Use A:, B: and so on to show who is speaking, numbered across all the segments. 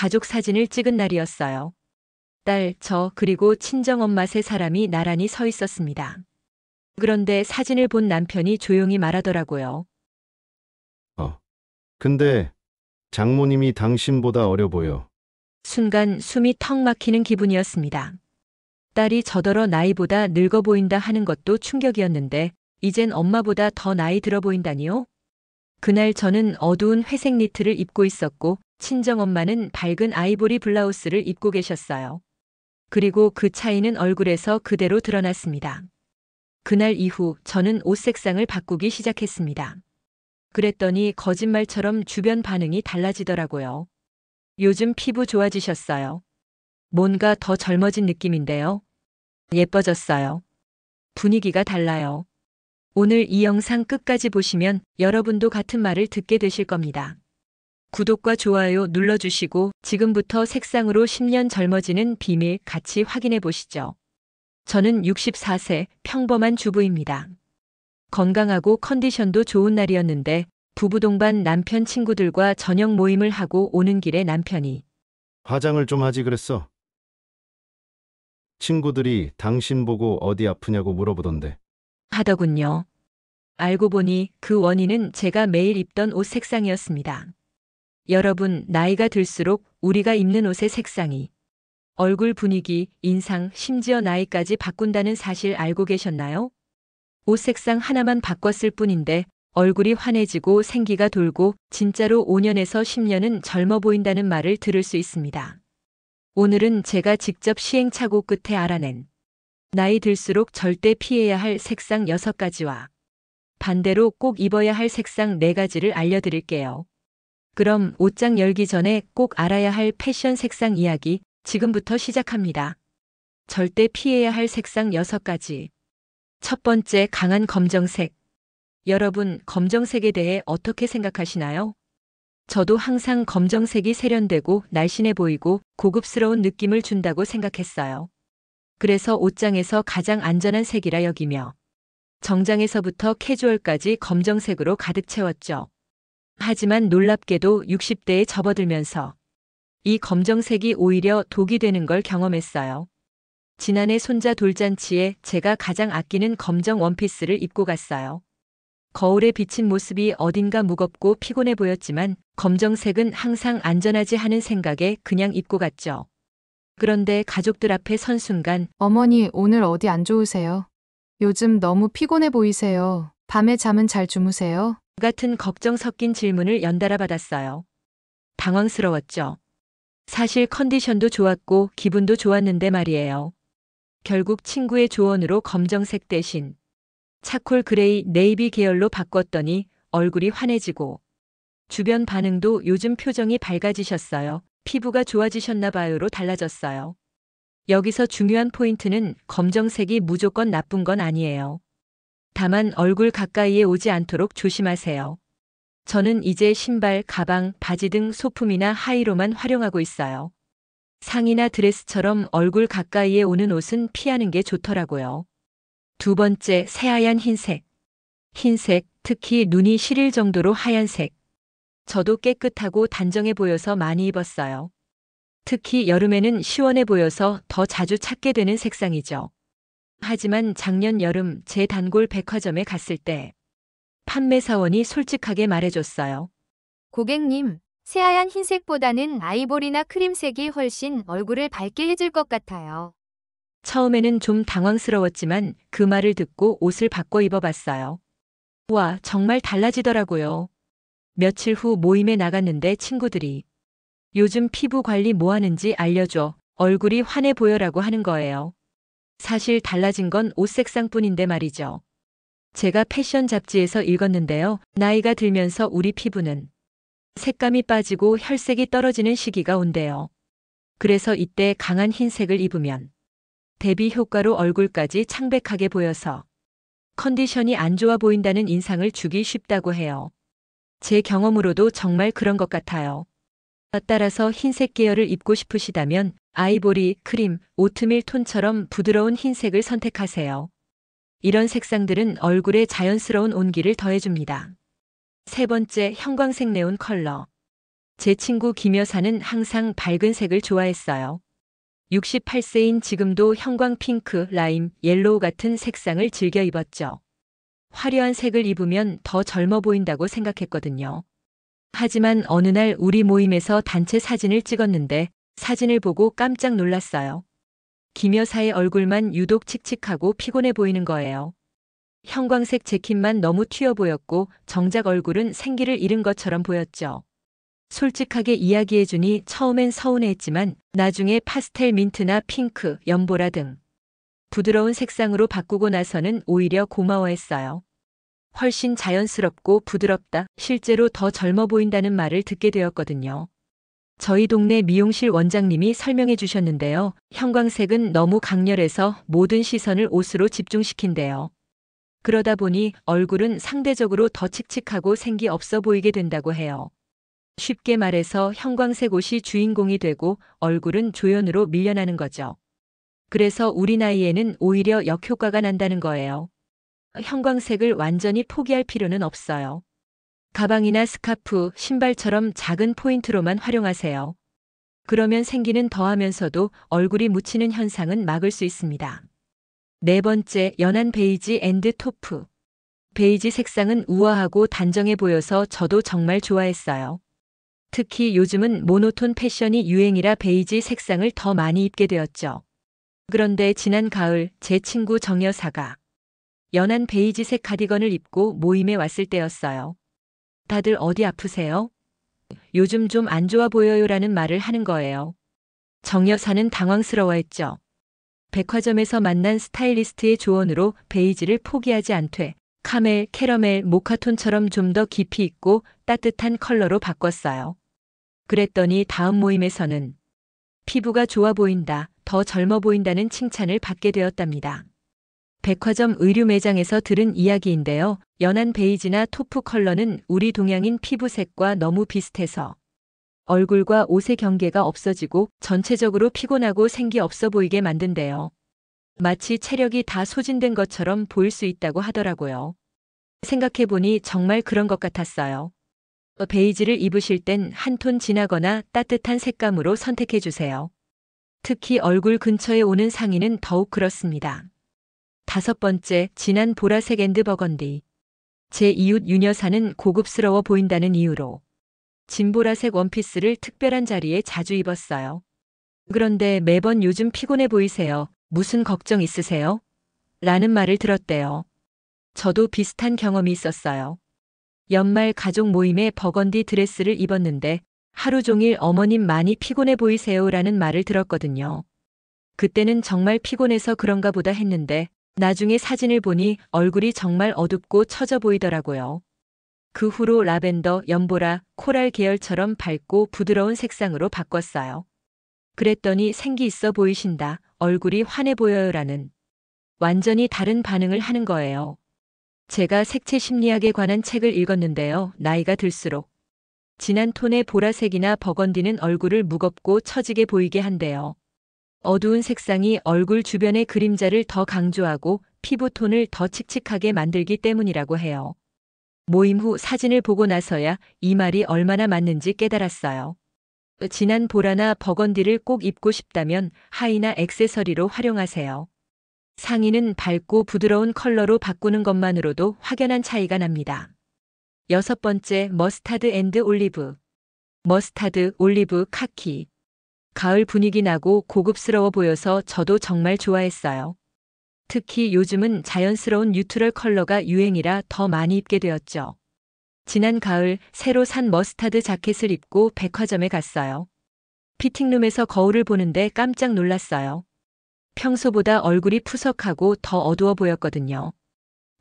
A: 가족 사진을 찍은 날이었어요. 딸, 저, 그리고 친정엄마 세 사람이 나란히 서 있었습니다. 그런데 사진을 본 남편이 조용히 말하더라고요.
B: 근데 장모님이 당신보다 어려 보여.
A: 순간 숨이 턱 막히는 기분이었습니다. 딸이 저더러 나이보다 늙어 보인다 하는 것도 충격이었는데 이젠 엄마보다 더 나이 들어 보인다니요? 그날 저는 어두운 회색 니트를 입고 있었고 친정엄마는 밝은 아이보리 블라우스를 입고 계셨어요. 그리고 그 차이는 얼굴에서 그대로 드러났습니다. 그날 이후 저는 옷 색상을 바꾸기 시작했습니다. 그랬더니 거짓말처럼 주변 반응이 달라지더라고요. 요즘 피부 좋아지셨어요. 뭔가 더 젊어진 느낌인데요. 예뻐졌어요. 분위기가 달라요. 오늘 이 영상 끝까지 보시면 여러분도 같은 말을 듣게 되실 겁니다. 구독과 좋아요 눌러주시고 지금부터 색상으로 10년 젊어지는 비밀 같이 확인해 보시죠. 저는 64세 평범한 주부입니다. 건강하고 컨디션도 좋은 날이었는데 부부 동반 남편 친구들과 저녁 모임을 하고 오는 길에 남편이
B: 화장을 좀 하지 그랬어. 친구들이 당신 보고 어디 아프냐고 물어보던데.
A: 하더군요. 알고 보니 그 원인은 제가 매일 입던 옷 색상이었습니다. 여러분, 나이가 들수록 우리가 입는 옷의 색상이 얼굴 분위기, 인상, 심지어 나이까지 바꾼다는 사실 알고 계셨나요? 옷 색상 하나만 바꿨을 뿐인데 얼굴이 환해지고 생기가 돌고 진짜로 5년에서 10년은 젊어 보인다는 말을 들을 수 있습니다. 오늘은 제가 직접 시행착오 끝에 알아낸 나이 들수록 절대 피해야 할 색상 6가지와 반대로 꼭 입어야 할 색상 4가지를 알려드릴게요. 그럼 옷장 열기 전에 꼭 알아야 할 패션 색상 이야기 지금부터 시작합니다. 절대 피해야 할 색상 6가지. 첫 번째, 강한 검정색. 여러분, 검정색에 대해 어떻게 생각하시나요? 저도 항상 검정색이 세련되고 날씬해 보이고 고급스러운 느낌을 준다고 생각했어요. 그래서 옷장에서 가장 안전한 색이라 여기며 정장에서부터 캐주얼까지 검정색으로 가득 채웠죠. 하지만 놀랍게도 60대에 접어들면서 이 검정색이 오히려 독이 되는 걸 경험했어요. 지난해 손자 돌잔치에 제가 가장 아끼는 검정 원피스를 입고 갔어요. 거울에 비친 모습이 어딘가 무겁고 피곤해 보였지만 검정색은 항상 안전하지 하는 생각에 그냥 입고 갔죠. 그런데 가족들 앞에 선 순간
C: 어머니, 오늘 어디 안 좋으세요? 요즘 너무 피곤해 보이세요. 밤에 잠은 잘 주무세요?
A: 같은 걱정 섞인 질문을 연달아 받았어요. 당황스러웠죠. 사실 컨디션도 좋았고 기분도 좋았는데 말이에요. 결국 친구의 조언으로 검정색 대신 차콜 그레이 네이비 계열로 바꿨더니 얼굴이 환해지고 주변 반응도 요즘 표정이 밝아지셨어요. 피부가 좋아지셨나 봐요로 달라졌어요. 여기서 중요한 포인트는 검정색이 무조건 나쁜 건 아니에요. 다만 얼굴 가까이에 오지 않도록 조심하세요. 저는 이제 신발, 가방, 바지 등 소품이나 하의로만 활용하고 있어요. 상의나 드레스처럼 얼굴 가까이에 오는 옷은 피하는 게 좋더라고요. 두 번째, 새하얀 흰색. 흰색, 특히 눈이 시릴 정도로 하얀색. 저도 깨끗하고 단정해 보여서 많이 입었어요. 특히 여름에는 시원해 보여서 더 자주 찾게 되는 색상이죠. 하지만 작년 여름 제 단골 백화점에 갔을 때 판매사원이 솔직하게 말해줬어요.
D: 고객님, 새하얀 흰색보다는 아이보리나 크림색이 훨씬 얼굴을 밝게 해줄 것 같아요.
A: 처음에는 좀 당황스러웠지만 그 말을 듣고 옷을 바꿔 입어봤어요. 와, 정말 달라지더라고요. 며칠 후 모임에 나갔는데 친구들이 요즘 피부 관리 뭐 하는지 알려줘. 얼굴이 환해 보여라고 하는 거예요. 사실 달라진 건 옷 색상뿐인데 말이죠. 제가 패션 잡지에서 읽었는데요. 나이가 들면서 우리 피부는 색감이 빠지고 혈색이 떨어지는 시기가 온대요. 그래서 이때 강한 흰색을 입으면 대비 효과로 얼굴까지 창백하게 보여서 컨디션이 안 좋아 보인다는 인상을 주기 쉽다고 해요. 제 경험으로도 정말 그런 것 같아요. 따라서 흰색 계열을 입고 싶으시다면 아이보리, 크림, 오트밀 톤처럼 부드러운 흰색을 선택하세요. 이런 색상들은 얼굴에 자연스러운 온기를 더해줍니다. 세 번째, 형광색 네온 컬러. 제 친구 김 여사는 항상 밝은 색을 좋아했어요. 68세인 지금도 형광 핑크, 라임, 옐로우 같은 색상을 즐겨 입었죠. 화려한 색을 입으면 더 젊어 보인다고 생각했거든요. 하지만 어느 날 우리 모임에서 단체 사진을 찍었는데 사진을 보고 깜짝 놀랐어요. 김 여사의 얼굴만 유독 칙칙하고 피곤해 보이는 거예요. 형광색 재킷만 너무 튀어 보였고 정작 얼굴은 생기를 잃은 것처럼 보였죠. 솔직하게 이야기해주니 처음엔 서운해했지만 나중에 파스텔 민트나 핑크, 연보라 등 부드러운 색상으로 바꾸고 나서는 오히려 고마워했어요. 훨씬 자연스럽고 부드럽다, 실제로 더 젊어 보인다는 말을 듣게 되었거든요. 저희 동네 미용실 원장님이 설명해 주셨는데요. 형광색은 너무 강렬해서 모든 시선을 옷으로 집중시킨대요. 그러다 보니 얼굴은 상대적으로 더 칙칙하고 생기 없어 보이게 된다고 해요. 쉽게 말해서 형광색 옷이 주인공이 되고 얼굴은 조연으로 밀려나는 거죠. 그래서 우리 나이에는 오히려 역효과가 난다는 거예요. 형광색을 완전히 포기할 필요는 없어요. 가방이나 스카프, 신발처럼 작은 포인트로만 활용하세요. 그러면 생기는 더하면서도 얼굴이 묻히는 현상은 막을 수 있습니다. 네 번째, 연한 베이지 앤드 토프. 베이지 색상은 우아하고 단정해 보여서 저도 정말 좋아했어요. 특히 요즘은 모노톤 패션이 유행이라 베이지 색상을 더 많이 입게 되었죠. 그런데 지난 가을 제 친구 정 여사가 연한 베이지색 카디건을 입고 모임에 왔을 때였어요. 다들 어디 아프세요? 요즘 좀 안 좋아 보여요라는 말을 하는 거예요. 정 여사는 당황스러워했죠. 백화점에서 만난 스타일리스트의 조언으로 베이지를 포기하지 않되 카멜, 캐러멜, 모카톤처럼 좀 더 깊이 있고 따뜻한 컬러로 바꿨어요. 그랬더니 다음 모임에서는 피부가 좋아 보인다, 더 젊어 보인다는 칭찬을 받게 되었답니다. 백화점 의류 매장에서 들은 이야기인데요. 연한 베이지나 토프 컬러는 우리 동양인 피부색과 너무 비슷해서 얼굴과 옷의 경계가 없어지고 전체적으로 피곤하고 생기 없어 보이게 만든대요. 마치 체력이 다 소진된 것처럼 보일 수 있다고 하더라고요. 생각해보니 정말 그런 것 같았어요. 베이지를 입으실 땐 한 톤 진하거나 따뜻한 색감으로 선택해 주세요. 특히 얼굴 근처에 오는 상의는 더욱 그렇습니다. 다섯 번째, 진한 보라색 앤드 버건디. 제 이웃 윤 여사는 고급스러워 보인다는 이유로 진보라색 원피스를 특별한 자리에 자주 입었어요. 그런데 매번 요즘 피곤해 보이세요. 무슨 걱정 있으세요? 라는 말을 들었대요. 저도 비슷한 경험이 있었어요. 연말 가족 모임에 버건디 드레스를 입었는데 하루 종일 어머님 많이 피곤해 보이세요라는 말을 들었거든요. 그때는 정말 피곤해서 그런가 보다 했는데 나중에 사진을 보니 얼굴이 정말 어둡고 처져 보이더라고요. 그 후로 라벤더, 연보라, 코랄 계열처럼 밝고 부드러운 색상으로 바꿨어요. 그랬더니 생기 있어 보이신다, 얼굴이 환해 보여요라는 완전히 다른 반응을 하는 거예요. 제가 색채 심리학에 관한 책을 읽었는데요. 나이가 들수록 진한 톤의 보라색이나 버건디는 얼굴을 무겁고 처지게 보이게 한대요. 어두운 색상이 얼굴 주변의 그림자를 더 강조하고 피부톤을 더 칙칙하게 만들기 때문이라고 해요. 모임 후 사진을 보고 나서야 이 말이 얼마나 맞는지 깨달았어요. 진한 보라나 버건디를 꼭 입고 싶다면 하의나 액세서리로 활용하세요. 상의는 밝고 부드러운 컬러로 바꾸는 것만으로도 확연한 차이가 납니다. 여섯 번째, 머스타드 앤드 올리브. 머스타드, 올리브, 카키. 가을 분위기 나고 고급스러워 보여서 저도 정말 좋아했어요. 특히 요즘은 자연스러운 뉴트럴 컬러가 유행이라 더 많이 입게 되었죠. 지난 가을 새로 산 머스타드 자켓을 입고 백화점에 갔어요. 피팅룸에서 거울을 보는데 깜짝 놀랐어요. 평소보다 얼굴이 푸석하고 더 어두워 보였거든요.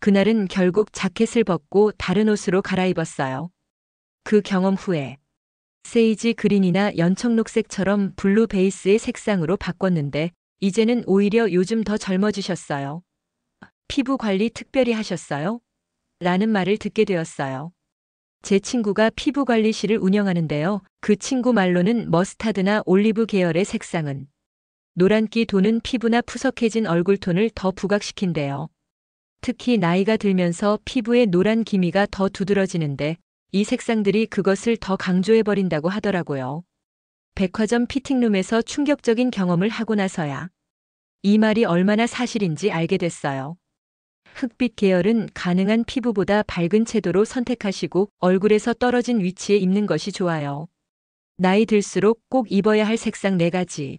A: 그날은 결국 자켓을 벗고 다른 옷으로 갈아입었어요. 그 경험 후에 세이지 그린이나 연청록색처럼 블루 베이스의 색상으로 바꿨는데 이제는 오히려 요즘 더 젊어지셨어요. 피부 관리 특별히 하셨어요? 라는 말을 듣게 되었어요. 제 친구가 피부 관리실을 운영하는데요. 그 친구 말로는 머스타드나 올리브 계열의 색상은 노란기 도는 피부나 푸석해진 얼굴톤을 더 부각시킨대요. 특히 나이가 들면서 피부의 노란 기미가 더 두드러지는데 이 색상들이 그것을 더 강조해버린다고 하더라고요. 백화점 피팅룸에서 충격적인 경험을 하고 나서야 이 말이 얼마나 사실인지 알게 됐어요. 흑빛 계열은 가능한 피부보다 밝은 채도로 선택하시고 얼굴에서 떨어진 위치에 입는 것이 좋아요. 나이 들수록 꼭 입어야 할 색상 4가지.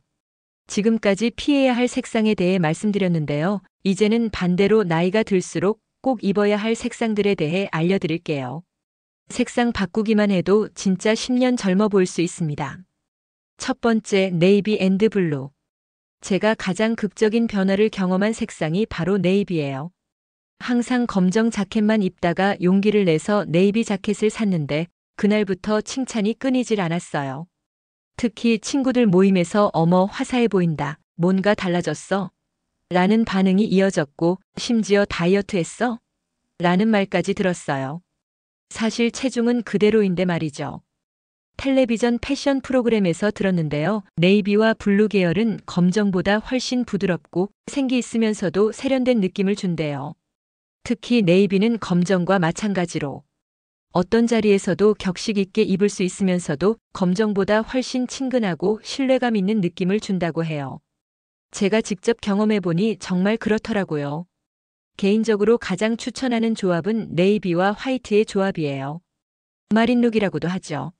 A: 지금까지 피해야 할 색상에 대해 말씀드렸는데요. 이제는 반대로 나이가 들수록 꼭 입어야 할 색상들에 대해 알려드릴게요. 색상 바꾸기만 해도 진짜 10년 젊어 보일 수 있습니다. 첫 번째, 네이비 앤드 블루. 제가 가장 극적인 변화를 경험한 색상이 바로 네이비예요. 항상 검정 자켓만 입다가 용기를 내서 네이비 자켓을 샀는데 그날부터 칭찬이 끊이질 않았어요. 특히 친구들 모임에서 어머 화사해 보인다. 뭔가 달라졌어? 라는 반응이 이어졌고 심지어 다이어트 했어? 라는 말까지 들었어요. 사실 체중은 그대로인데 말이죠. 텔레비전 패션 프로그램에서 들었는데요. 네이비와 블루 계열은 검정보다 훨씬 부드럽고 생기 있으면서도 세련된 느낌을 준대요. 특히 네이비는 검정과 마찬가지로 어떤 자리에서도 격식 있게 입을 수 있으면서도 검정보다 훨씬 친근하고 신뢰감 있는 느낌을 준다고 해요. 제가 직접 경험해보니 정말 그렇더라고요. 개인적으로 가장 추천하는 조합은 네이비와 화이트의 조합이에요. 마린룩이라고도 하죠.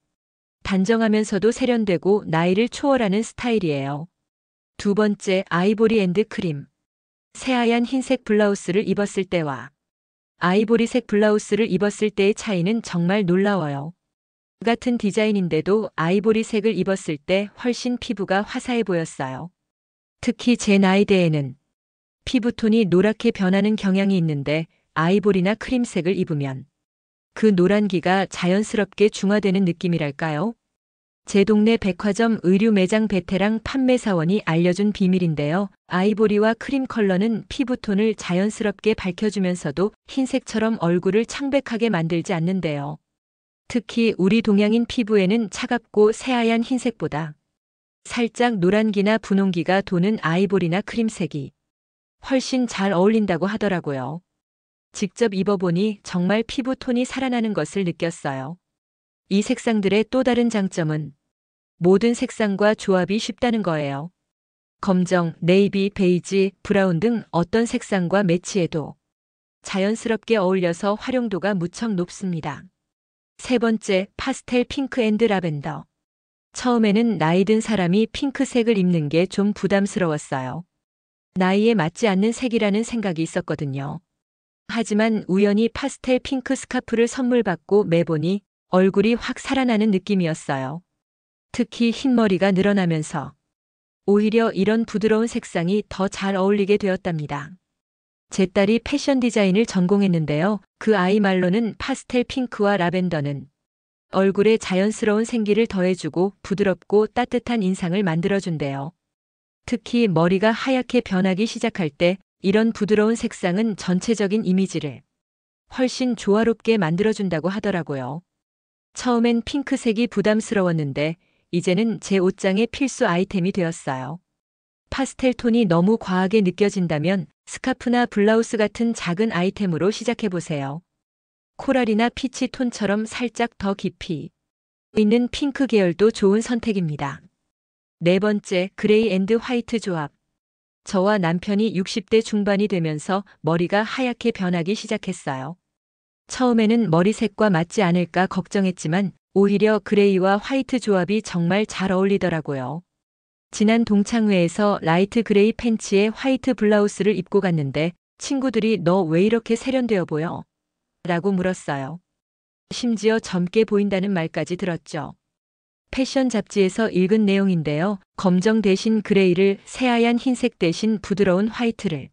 A: 단정하면서도 세련되고 나이를 초월하는 스타일이에요. 두 번째, 아이보리 앤드 크림. 새하얀 흰색 블라우스를 입었을 때와 아이보리색 블라우스를 입었을 때의 차이는 정말 놀라워요. 같은 디자인인데도 아이보리색을 입었을 때 훨씬 피부가 화사해 보였어요. 특히 제 나이대에는 피부톤이 노랗게 변하는 경향이 있는데 아이보리나 크림색을 입으면 그 노란기가 자연스럽게 중화되는 느낌이랄까요? 제 동네 백화점 의류 매장 베테랑 판매사원이 알려준 비밀인데요. 아이보리와 크림 컬러는 피부톤을 자연스럽게 밝혀주면서도 흰색처럼 얼굴을 창백하게 만들지 않는데요. 특히 우리 동양인 피부에는 차갑고 새하얀 흰색보다 살짝 노란기나 분홍기가 도는 아이보리나 크림색이 훨씬 잘 어울린다고 하더라고요. 직접 입어보니 정말 피부톤이 살아나는 것을 느꼈어요. 이 색상들의 또 다른 장점은 모든 색상과 조합이 쉽다는 거예요. 검정, 네이비, 베이지, 브라운 등 어떤 색상과 매치해도 자연스럽게 어울려서 활용도가 무척 높습니다. 세 번째, 파스텔 핑크 앤드 라벤더. 처음에는 나이 든 사람이 핑크색을 입는 게 좀 부담스러웠어요. 나이에 맞지 않는 색이라는 생각이 있었거든요. 하지만 우연히 파스텔 핑크 스카프를 선물 받고 매보니 얼굴이 확 살아나는 느낌이었어요. 특히 흰머리가 늘어나면서 오히려 이런 부드러운 색상이 더 잘 어울리게 되었답니다. 제 딸이 패션 디자인을 전공했는데요. 그 아이 말로는 파스텔 핑크와 라벤더는 얼굴에 자연스러운 생기를 더해주고 부드럽고 따뜻한 인상을 만들어준대요. 특히 머리가 하얗게 변하기 시작할 때 이런 부드러운 색상은 전체적인 이미지를 훨씬 조화롭게 만들어준다고 하더라고요. 처음엔 핑크색이 부담스러웠는데 이제는 제 옷장의 필수 아이템이 되었어요. 파스텔 톤이 너무 과하게 느껴진다면 스카프나 블라우스 같은 작은 아이템으로 시작해보세요. 코랄이나 피치 톤처럼 살짝 더 깊이 있는 핑크 계열도 좋은 선택입니다. 네 번째, 그레이 앤드 화이트 조합. 저와 남편이 60대 중반이 되면서 머리가 하얗게 변하기 시작했어요. 처음에는 머리색과 맞지 않을까 걱정했지만 오히려 그레이와 화이트 조합이 정말 잘 어울리더라고요. 지난 동창회에서 라이트 그레이 팬츠에 화이트 블라우스를 입고 갔는데 친구들이 너 왜 이렇게 세련되어 보여? 라고 물었어요. 심지어 젊게 보인다는 말까지 들었죠. 패션 잡지에서 읽은 내용인데요. 검정 대신 그레이를 새하얀 흰색 대신 부드러운 화이트를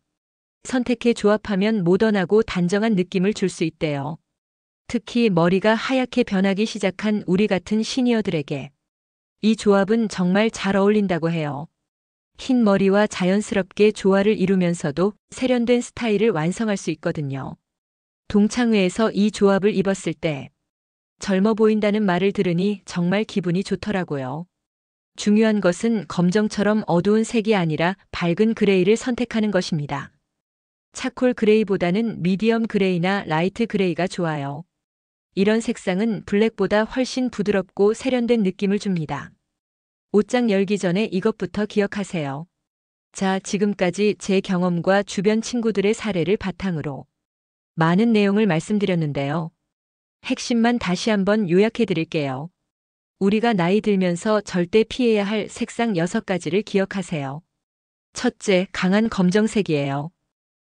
A: 선택해 조합하면 모던하고 단정한 느낌을 줄 수 있대요. 특히 머리가 하얗게 변하기 시작한 우리 같은 시니어들에게 이 조합은 정말 잘 어울린다고 해요. 흰 머리와 자연스럽게 조화를 이루면서도 세련된 스타일을 완성할 수 있거든요. 동창회에서 이 조합을 입었을 때 젊어 보인다는 말을 들으니 정말 기분이 좋더라고요. 중요한 것은 검정처럼 어두운 색이 아니라 밝은 그레이를 선택하는 것입니다. 차콜 그레이보다는 미디엄 그레이나 라이트 그레이가 좋아요. 이런 색상은 블랙보다 훨씬 부드럽고 세련된 느낌을 줍니다. 옷장 열기 전에 이것부터 기억하세요. 자, 지금까지 제 경험과 주변 친구들의 사례를 바탕으로 많은 내용을 말씀드렸는데요. 핵심만 다시 한번 요약해 드릴게요. 우리가 나이 들면서 절대 피해야 할 색상 6가지를 기억하세요. 첫째, 강한 검정색이에요.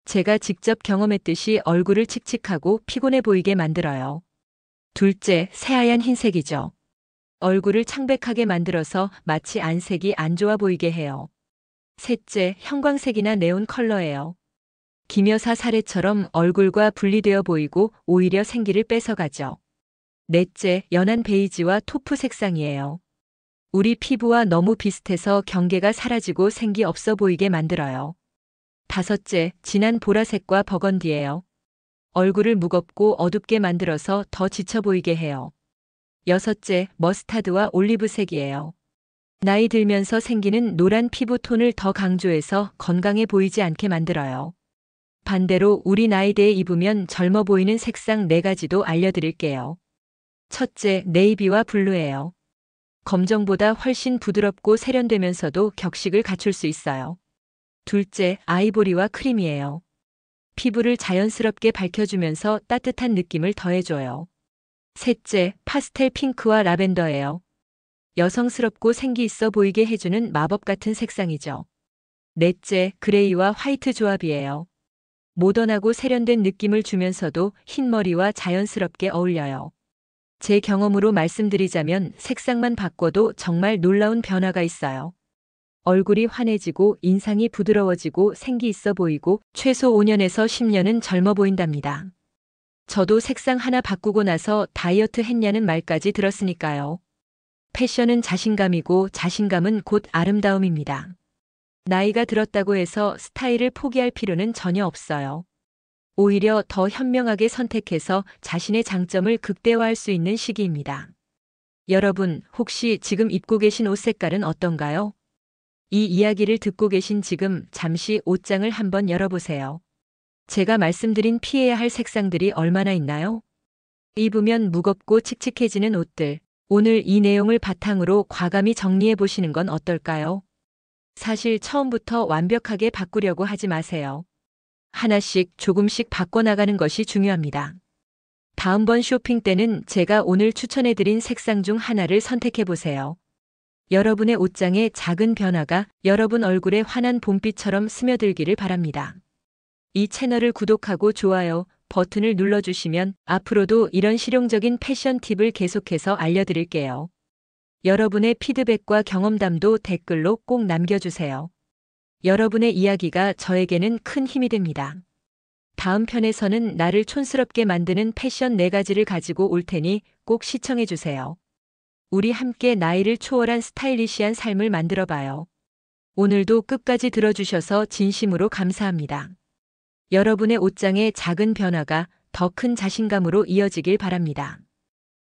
A: 제가 직접 경험했듯이 얼굴을 칙칙하고 피곤해 보이게 만들어요. 둘째, 새하얀 흰색이죠. 얼굴을 창백하게 만들어서 마치 안색이 안 좋아 보이게 해요. 셋째, 형광색이나 네온 컬러예요. 김여사 사례처럼 얼굴과 분리되어 보이고 오히려 생기를 뺏어가죠. 넷째, 연한 베이지와 토프 색상이에요. 우리 피부와 너무 비슷해서 경계가 사라지고 생기 없어 보이게 만들어요. 다섯째, 진한 보라색과 버건디예요. 얼굴을 무겁고 어둡게 만들어서 더 지쳐 보이게 해요. 여섯째, 머스타드와 올리브색이에요. 나이 들면서 생기는 노란 피부 톤을 더 강조해서 건강해 보이지 않게 만들어요. 반대로 우리 나이대에 입으면 젊어 보이는 색상 4가지도 알려드릴게요. 첫째, 네이비와 블루예요. 검정보다 훨씬 부드럽고 세련되면서도 격식을 갖출 수 있어요. 둘째, 아이보리와 크림이에요. 피부를 자연스럽게 밝혀주면서 따뜻한 느낌을 더해줘요. 셋째, 파스텔 핑크와 라벤더예요. 여성스럽고 생기 있어 보이게 해주는 마법 같은 색상이죠. 넷째, 그레이와 화이트 조합이에요. 모던하고 세련된 느낌을 주면서도 흰머리와 자연스럽게 어울려요. 제 경험으로 말씀드리자면 색상만 바꿔도 정말 놀라운 변화가 있어요. 얼굴이 환해지고 인상이 부드러워지고 생기 있어 보이고 최소 5년에서 10년은 젊어 보인답니다. 저도 색상 하나 바꾸고 나서 다이어트 했냐는 말까지 들었으니까요. 패션은 자신감이고 자신감은 곧 아름다움입니다. 나이가 들었다고 해서 스타일을 포기할 필요는 전혀 없어요. 오히려 더 현명하게 선택해서 자신의 장점을 극대화할 수 있는 시기입니다. 여러분, 혹시 지금 입고 계신 옷 색깔은 어떤가요? 이 이야기를 듣고 계신 지금 잠시 옷장을 한번 열어보세요. 제가 말씀드린 피해야 할 색상들이 얼마나 있나요? 입으면 무겁고 칙칙해지는 옷들. 오늘 이 내용을 바탕으로 과감히 정리해 보시는 건 어떨까요? 사실 처음부터 완벽하게 바꾸려고 하지 마세요. 하나씩 조금씩 바꿔나가는 것이 중요합니다. 다음번 쇼핑 때는 제가 오늘 추천해드린 색상 중 하나를 선택해 보세요. 여러분의 옷장에 작은 변화가 여러분 얼굴에 환한 봄빛처럼 스며들기를 바랍니다. 이 채널을 구독하고 좋아요 버튼을 눌러주시면 앞으로도 이런 실용적인 패션 팁을 계속해서 알려드릴게요. 여러분의 피드백과 경험담도 댓글로 꼭 남겨주세요. 여러분의 이야기가 저에게는 큰 힘이 됩니다. 다음 편에서는 나를 촌스럽게 만드는 패션 4가지를 가지고 올 테니 꼭 시청해주세요. 우리 함께 나이를 초월한 스타일리시한 삶을 만들어봐요. 오늘도 끝까지 들어주셔서 진심으로 감사합니다. 여러분의 옷장의 작은 변화가 더 큰 자신감으로 이어지길 바랍니다.